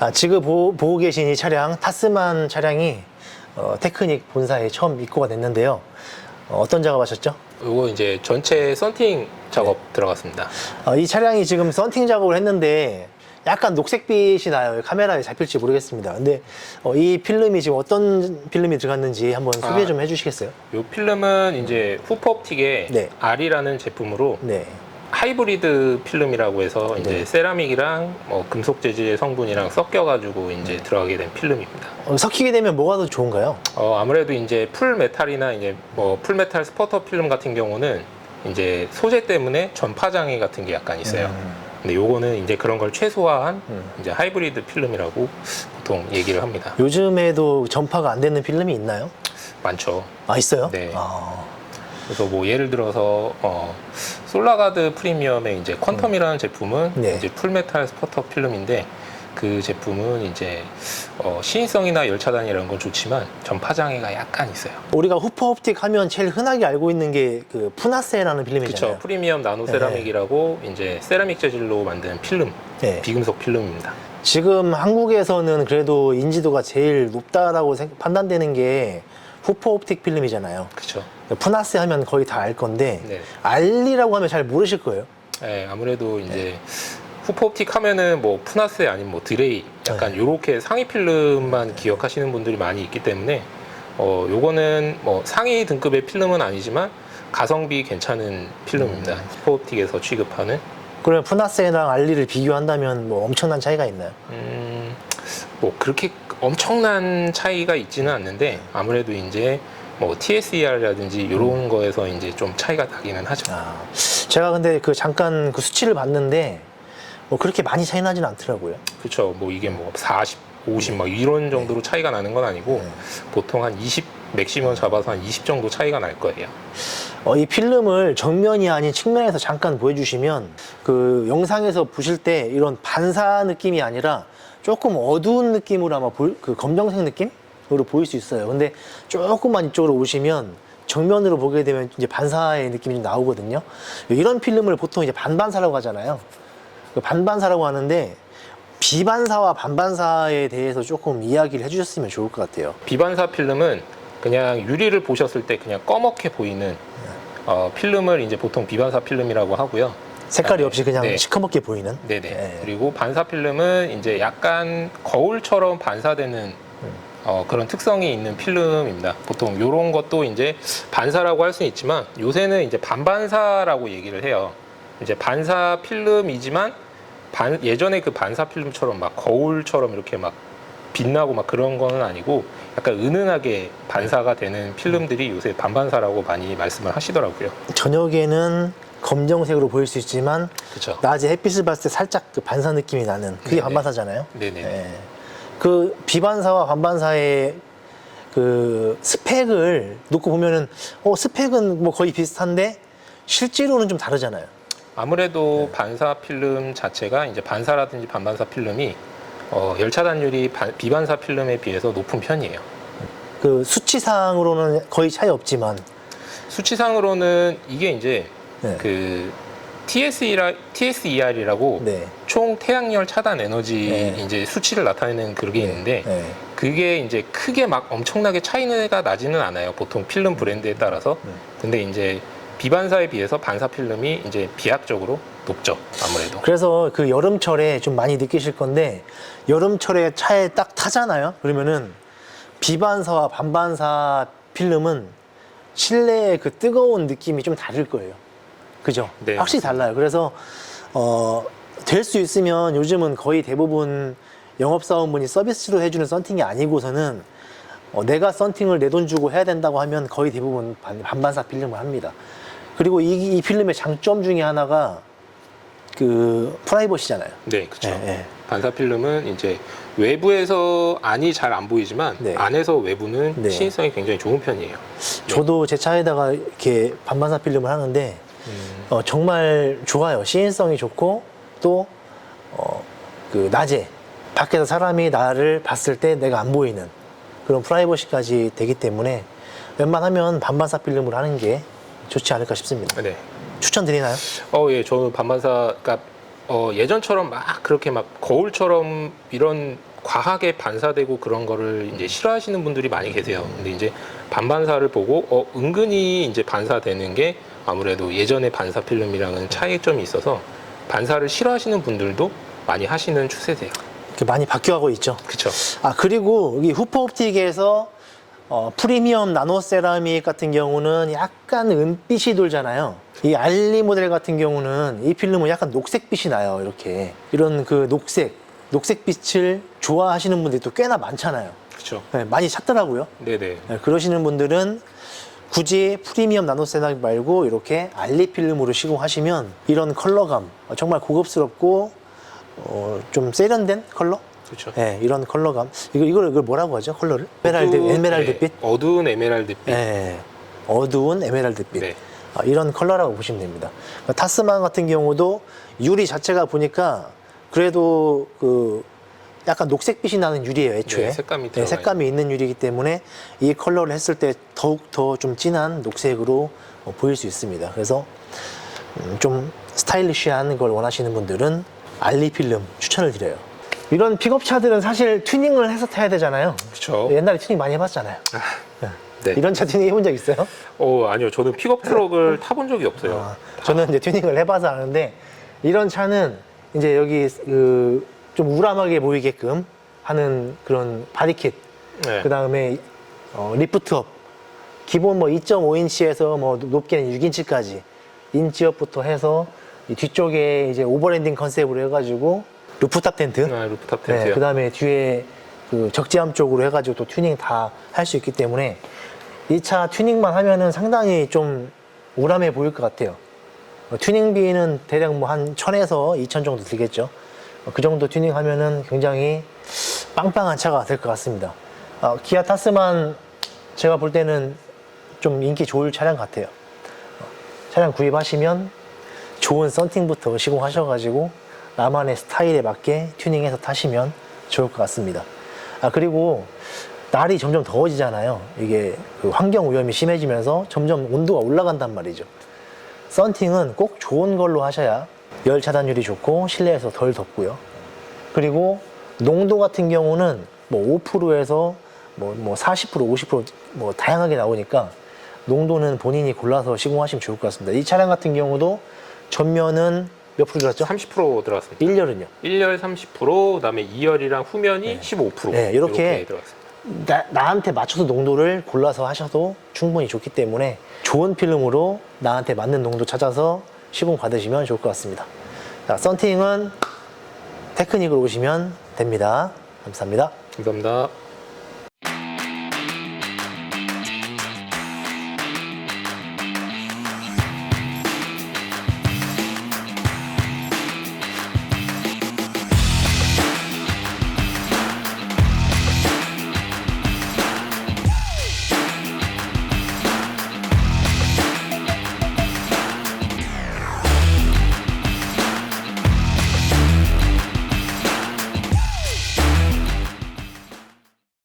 지금 보고 계신 이 차량, 타스만 차량이 테크닉 본사에 처음 입고가 됐는데요. 어떤 작업하셨죠? 이거 이제 전체 썬팅 작업 들어갔습니다. 이 차량이 지금 썬팅 작업을 했는데 약간 녹색빛이 나요. 카메라에 잡힐지 모르겠습니다. 근데 이 필름이 지금 어떤 필름이 들어갔는지 한번 소개 좀 해주시겠어요? 이 필름은 이제 후퍼옵틱의 네. R이라는 제품으로 네. 하이브리드 필름이라고 해서 이제 네. 세라믹이랑 금속 재질의 성분이랑 섞여가지고 이제 들어가게 된 필름입니다. 섞이게 되면 뭐가 더 좋은가요? 아무래도 이제 풀 메탈이나 이제 풀 메탈 스퍼터 필름 같은 경우는 이제 소재 때문에 전파 장애 같은 게 약간 있어요. 근데 요거는 이제 그런 걸 최소화한 이제 하이브리드 필름이라고 보통 얘기를 합니다. 요즘에도 전파가 안 되는 필름이 있나요? 많죠. 있어요? 네. 그래서 뭐 예를 들어서 솔라가드 프리미엄의 이제 퀀텀이라는 제품은 네. 이제 풀메탈 스퍼터 필름인데 그 제품은 이제 시인성이나 열차단 이런 건 좋지만 전파 장애가 약간 있어요. 우리가 후퍼옵틱 하면 제일 흔하게 알고 있는 게 그 푸나세라는 필름이잖아요. 그렇죠. 프리미엄 나노 세라믹이라고 이제 세라믹 재질로 만든 필름, 네. 비금속 필름입니다. 지금 한국에서는 그래도 인지도가 제일 높다라고 판단되는 게 후퍼옵틱 필름이잖아요. 그렇죠. 푸나세 하면 거의 다 알 건데 네. 알리라고 하면 잘 모르실 거예요. 네, 아무래도 이제 후퍼옵틱 하면은 뭐 푸나세 아니면 뭐 드레이 약간 요렇게 상위 필름만 기억하시는 분들이 많이 있기 때문에 요거는 뭐 상위 등급의 필름은 아니지만 가성비 괜찮은 필름입니다. 후퍼옵틱에서 취급하는. 그러면 푸나세랑 알리를 비교한다면 뭐 엄청난 차이가 있나요? 뭐 그렇게 엄청난 차이가 있지는 않는데 아무래도 이제 뭐 TSER라든지 이런 거에서 이제 좀 차이가 나기는 하죠. 제가 근데 잠깐 그 수치를 봤는데 뭐 그렇게 많이 차이 나지는 않더라고요. 그렇죠. 뭐 이게 뭐 40, 50 막 이런 정도로 차이가 나는 건 아니고 보통 한 20 맥시멈 잡아서 한 20 정도 차이가 날 거예요. 이 필름을 정면이 아닌 측면에서 잠깐 보여주시면 그 영상에서 보실 때 이런 반사 느낌이 아니라 조금 어두운 느낌으로 아마 그 검정색 느낌으로 보일 수 있어요. 근데 조금만 이쪽으로 오시면 정면으로 보게 되면 이제 반사의 느낌이 좀 나오거든요. 이런 필름을 보통 이제 반반사라고 하잖아요. 반반사라고 하는데 비반사와 반반사에 대해서 조금 이야기를 해주셨으면 좋을 것 같아요. 비반사 필름은 그냥 유리를 보셨을 때 그냥 검게 보이는 필름을 이제 보통 비반사 필름이라고 하고요. 색깔이 없이 그냥 네. 시커멓게 보이는. 네네. 네. 그리고 반사 필름은 이제 약간 거울처럼 반사되는 그런 특성이 있는 필름입니다. 보통 이런 것도 이제 반사라고 할 수는 있지만 요새는 이제 반반사라고 얘기를 해요. 이제 반사 필름이지만 예전에 그 반사 필름처럼 막 거울처럼 이렇게 막 빛나고 막 그런 거는 아니고 약간 은은하게 반사가 되는 필름들이 요새 반반사라고 많이 말씀을 하시더라고요. 저녁에는 검정색으로 보일 수 있지만 그렇죠. 낮에 햇빛을 봤을 때 살짝 그 반사 느낌이 나는 그게 네네. 반반사잖아요. 네네. 예. 그 비반사와 반반사의 그 스펙을 놓고 보면은 스펙은 뭐 거의 비슷한데 실제로는 좀 다르잖아요. 아무래도 반사 필름 자체가 이제 반사라든지 반반사 필름이 열차단율이 비반사 필름에 비해서 높은 편이에요. 그 수치상으로는 거의 차이 없지만 수치상으로는 이게 이제 네. 그 TSER이라고 네. 총 태양열 차단 에너지 네. 이제 수치를 나타내는 그런 게 있는데 네. 그게 이제 크게 막 엄청나게 차이가 나지는 않아요. 보통 필름 브랜드에 따라서. 근데 이제 비반사에 비해서 반사 필름이 이제 비약적으로 높죠. 아무래도. 그래서 그 여름철에 좀 많이 느끼실 건데 여름철에 차에 딱 타잖아요. 그러면은 비반사와 반반사 필름은 실내의 그 뜨거운 느낌이 좀 다를 거예요. 그죠? 네, 확실히 달라요. 그래서 될 수 있으면 요즘은 거의 대부분 영업사원분이 서비스로 해주는 썬팅이 아니고서는 내가 썬팅을 내 돈 주고 해야 된다고 하면 거의 대부분 반반사 필름을 합니다. 그리고 이 필름의 장점 중에 하나가 그 프라이버시잖아요. 네, 그렇죠. 네. 반사 필름은 이제 외부에서 안이 잘 안 보이지만 네. 안에서 외부는 네. 시인성이 굉장히 좋은 편이에요. 저도 제 차에다가 이렇게 반반사 필름을 하는데 정말 좋아요. 시인성이 좋고 또 그 낮에 밖에서 사람이 나를 봤을 때 내가 안 보이는 그런 프라이버시까지 되기 때문에 웬만하면 반반사 필름으로 하는 게 좋지 않을까 싶습니다. 네. 추천드리나요? 예, 저는 반반사, 그러니까 예전처럼 막 그렇게 막 거울처럼 이런 과하게 반사되고 그런 거를 이제 싫어하시는 분들이 많이 계세요. 근데 이제 반반사를 보고 은근히 이제 반사되는 게 아무래도 예전의 반사 필름이랑은 차이점이 있어서 반사를 싫어하시는 분들도 많이 하시는 추세세요. 이렇게 많이 바뀌어가고 있죠. 그렇죠. 아, 그리고 여기 후퍼옵틱에서 프리미엄 나노 세라믹 같은 경우는 약간 은빛이 돌잖아요. 이 알리 모델 같은 경우는 이 필름은 약간 녹색빛이 나요. 이렇게 이런 그 녹색빛을 좋아하시는 분들이 또 꽤나 많잖아요. 그렇죠. 네, 많이 찾더라고요. 네네. 네, 그러시는 분들은 굳이 프리미엄 나노 세라믹 말고 이렇게 알리 필름으로 시공하시면 이런 컬러감, 정말 고급스럽고 좀 세련된 컬러? 그렇죠. 네, 이런 컬러감. 이걸 뭐라고 하죠? 컬러를? 에메랄드빛? 네, 어두운 에메랄드빛. 네, 어두운 에메랄드빛. 네. 이런 컬러라고 보시면 됩니다. 타스만 같은 경우도 유리 자체가 보니까 그래도 그 약간 녹색빛이 나는 유리예요, 애초에. 네, 색감이 네, 들어가요. 색감이 있는 유리이기 때문에 이 컬러를 했을 때 더욱 더 좀 진한 녹색으로 보일 수 있습니다. 그래서 좀 스타일리시한 걸 원하시는 분들은 알리 필름 추천을 드려요. 이런 픽업차들은 사실 튜닝을 해서 타야 되잖아요. 그렇죠. 옛날에 튜닝 많이 해봤잖아요. 네. 이런 차 튜닝 해본 적 있어요? 아니요. 저는 픽업 트럭을 타본 적이 없어요. 저는 이제 튜닝을 해봐서 아는데 이런 차는 이제 여기 그 좀 우람하게 보이게끔 하는 그런 바디킷, 네. 그 다음에 리프트업, 기본 뭐 2.5인치에서 뭐 높게는 6인치까지 인치업부터 해서 이 뒤쪽에 이제 오버랜딩 컨셉으로 해가지고 루프탑 텐트, 루프탑 텐트요. 네, 그 다음에 뒤에 그 적재함 쪽으로 해가지고 또 튜닝 다 할 수 있기 때문에 이 차 튜닝만 하면은 상당히 좀 우람해 보일 것 같아요. 튜닝비는 대략 뭐 한 1000에서 2000 정도 들겠죠. 그 정도 튜닝 하면은 굉장히 빵빵한 차가 될 것 같습니다. 기아 타스만 제가 볼 때는 좀 인기 좋을 차량 같아요. 차량 구입하시면 좋은 썬팅부터 시공하셔가지고 나만의 스타일에 맞게 튜닝해서 타시면 좋을 것 같습니다. 그리고 날이 점점 더워지잖아요. 이게 그 환경 오염이 심해지면서 점점 온도가 올라간단 말이죠. 썬팅은 꼭 좋은 걸로 하셔야 열 차단율이 좋고 실내에서 덜 덥고요. 그리고 농도 같은 경우는 뭐 5%에서 뭐 40%, 50% 뭐 다양하게 나오니까 농도는 본인이 골라서 시공하시면 좋을 것 같습니다. 이 차량 같은 경우도 전면은 몇 프로 들었죠? 30% 들어갔습니다. 1열은요? 1열 30%, 그다음에 2열이랑 후면이 15%. 네, 이렇게 들어갔습니다. 나한테 맞춰서 농도를 골라서 하셔도 충분히 좋기 때문에 좋은 필름으로 나한테 맞는 농도 찾아서 시공 받으시면 좋을 것 같습니다. 자, 썬팅은 테크닉으로 오시면 됩니다. 감사합니다. 감사합니다.